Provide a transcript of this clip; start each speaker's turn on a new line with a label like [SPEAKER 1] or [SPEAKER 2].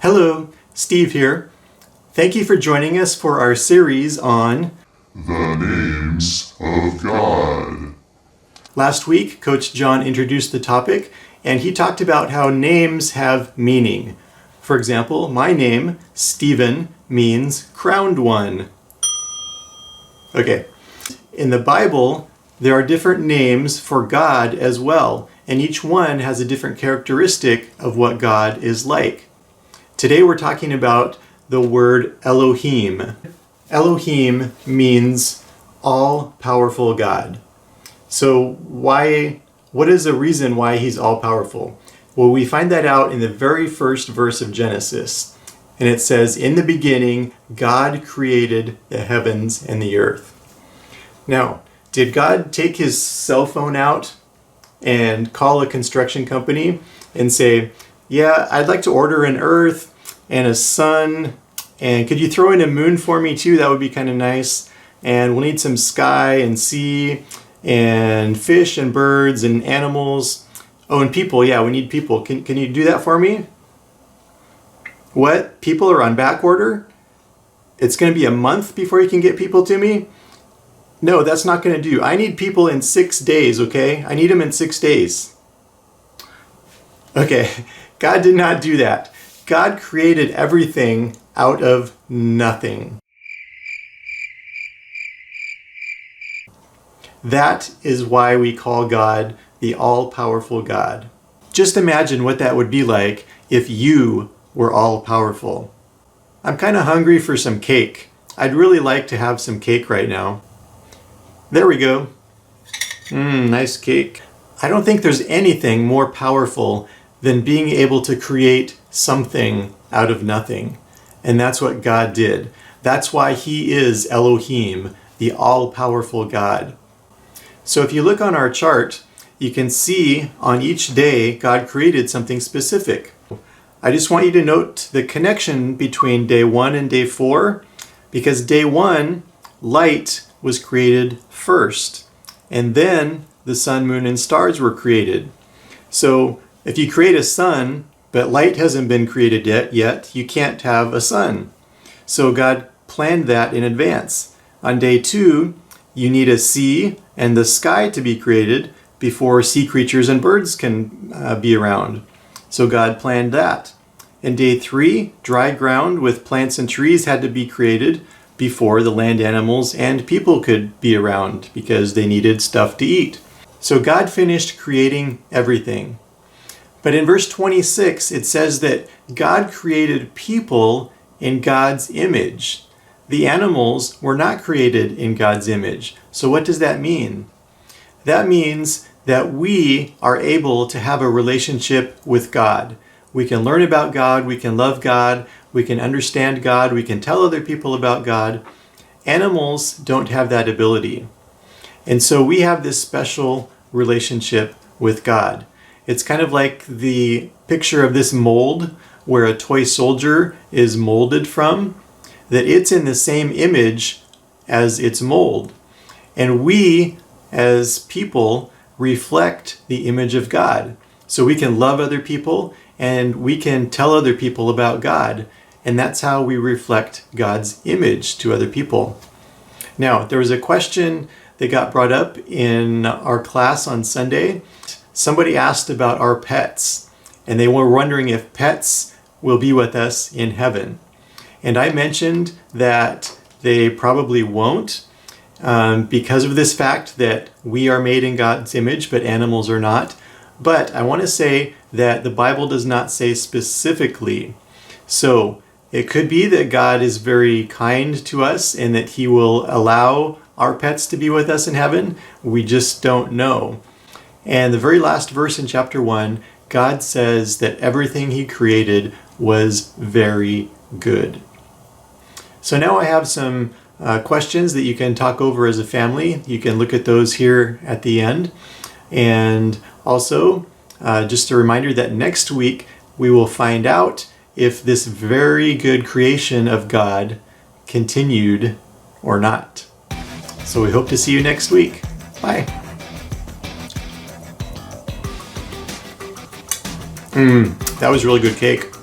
[SPEAKER 1] Hello, Steve here. Thank you for joining us for our series on
[SPEAKER 2] the names of God.
[SPEAKER 1] Last week, Coach John introduced the topic, and he talked about how names have meaning. For example, my name, Stephen, means crowned one. Okay, in the Bible, there are different names for God as well, and each one has a different characteristic of what God is like. Today we're talking about the word Elohim. Elohim means all-powerful God. So what is the reason why he's all-powerful? Well, we find that out in the very first verse of Genesis. And it says, "In the beginning, God created the heavens and the earth." Now, did God take his cell phone out and call a construction company and say, "Yeah, I'd like to order an earth and a sun, and could you throw in a moon for me too? That would be kind of nice. And we'll need some sky and sea and fish and birds and animals. Oh, and people, yeah, we need people. Can you do that for me?" What? People are on back order? It's going to be a month before you can get people to me? No, that's not going to do. I need people in 6 days, okay? I need them in 6 days. Okay, God did not do that. God created everything out of nothing. That is why we call God the all-powerful God. Just imagine what that would be like if you were all-powerful. I'm kind of hungry for some cake. I'd really like to have some cake right now. There we go. Nice cake. I don't think there's anything more powerful than being able to create something out of nothing. And that's what God did. That's why he is Elohim, the all-powerful God. So if you look on our chart, you can see on each day God created something specific. I just want you to note the connection between day 1 and day 4, because day 1, light was created first, and then the sun, moon, and stars were created. So if you create a sun, but light hasn't been created yet, you can't have a sun. So God planned that in advance. On day 2, you need a sea and the sky to be created before sea creatures and birds can be around. So God planned that. In day 3, dry ground with plants and trees had to be created before the land animals and people could be around because they needed stuff to eat. So God finished creating everything. But in verse 26, it says that God created people in God's image. The animals were not created in God's image. So what does that mean? That means that we are able to have a relationship with God. We can learn about God, we can love God, we can understand God, we can tell other people about God. Animals don't have that ability. And so we have this special relationship with God. It's kind of like the picture of this mold where a toy soldier is molded from, that it's in the same image as its mold. And we, as people, reflect the image of God. So we can love other people and we can tell other people about God. And that's how we reflect God's image to other people. Now, there was a question that got brought up in our class on Sunday. Somebody asked about our pets, and they were wondering if pets will be with us in heaven. And I mentioned that they probably won't because of this fact that we are made in God's image, but animals are not. But I want to say that the Bible does not say specifically. So it could be that God is very kind to us and that he will allow our pets to be with us in heaven. We just don't know. And the very last verse in chapter 1, God says that everything he created was very good. So now I have some questions that you can talk over as a family. You can look at those here at the end. And also, just a reminder that next week we will find out if this very good creation of God continued or not. So we hope to see you next week. Bye. That was really good cake.